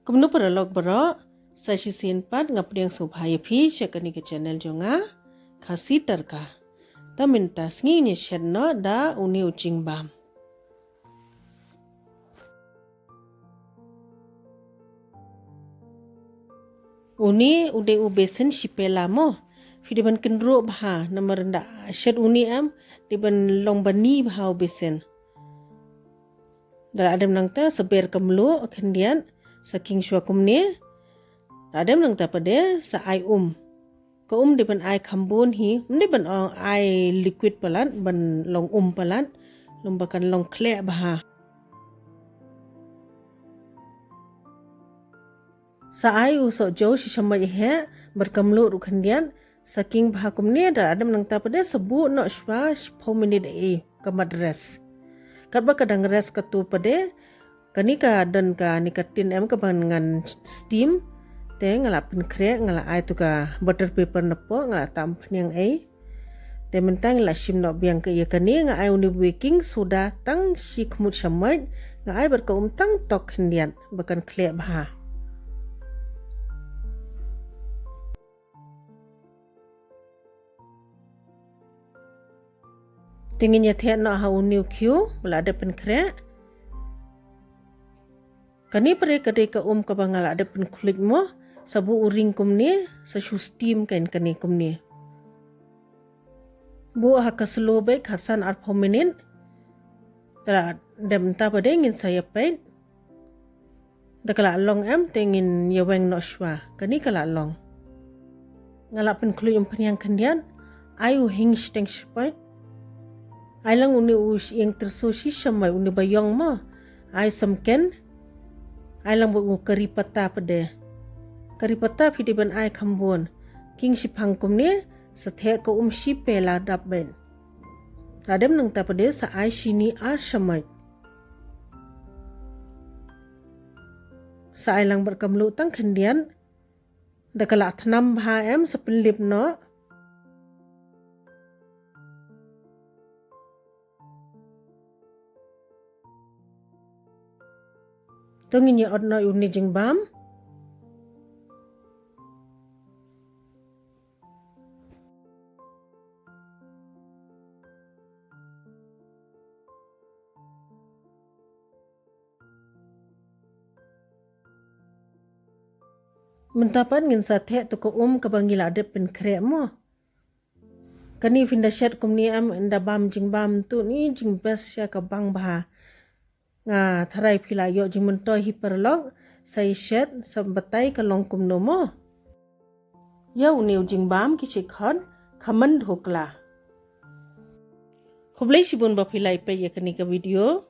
Kumno para log bara sa sisin pat ngapriang subhaya phi chakani ke channel jonga khasi tarka ta minta sngi ni shenno da uni uching bam uni ude ubesen shipela mo fidiban kenro bha namar nda shed uni am diban longbani bha ubesen da adam nangta saber kamlo khendian saking shwakumne adam nangta pade sa ai ko diban ai khambon hi diban ai liquid palan ban long palan lombakan long khle bha sa ai so jo shishamai he berkamlo rukhandian saking bha kumne da adam nangta pade sebu no shwa 4 minute kamadres kadba kadang res katu pade kanika dan ka nikatin em ka bangan steam te ngala pin kre ngala ai tu ka butter paper napo ngala tam phnyang ai te mentang la shim no biang ka ya kani nga ai uni baking soda tang shi khmut shamai nga ai ber ka tang tok khendian bakan khle bha tingin ya the na ha uni kyu bala de pen kre kani pare kade ka ka bangala de pen kulik mo sabu uring kumne sa shu steam kain kani kumne bu ha ka slow bake hasan ar 4 minute tra dem ta pade ngin saya pain dakala long am tengin yaweng no shwa kani kala long ngala pen kulik yang khandian ayu hing steng shpai ai lang uni us yang tersushi shamai uni bayong mo ai samken ai lang bu kari pata pade kari pata phidiban ai khambon king shipang kumne sathe ko shi pela dabben radem nang ta pade sa ai shini ar shamai sa ai lang berkamlu tang khandian dakala thnam bha em sapinlip no tungin ya odno uni jingbam mentapan ngin sathe to ko kabangila de pen kre mo kani finda shet kumni am inda bam jingbam tu ni jingbes ya ka bang bha nga tharai phila yo jimun to hi perlong sai shet sambatai ka long kum no mo yo new jingbam ki chikhon khaman dhokla khoblai sibun ba philai pe yakani ka video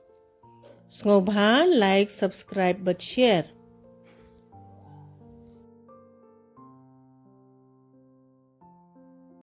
sngo bha like subscribe but share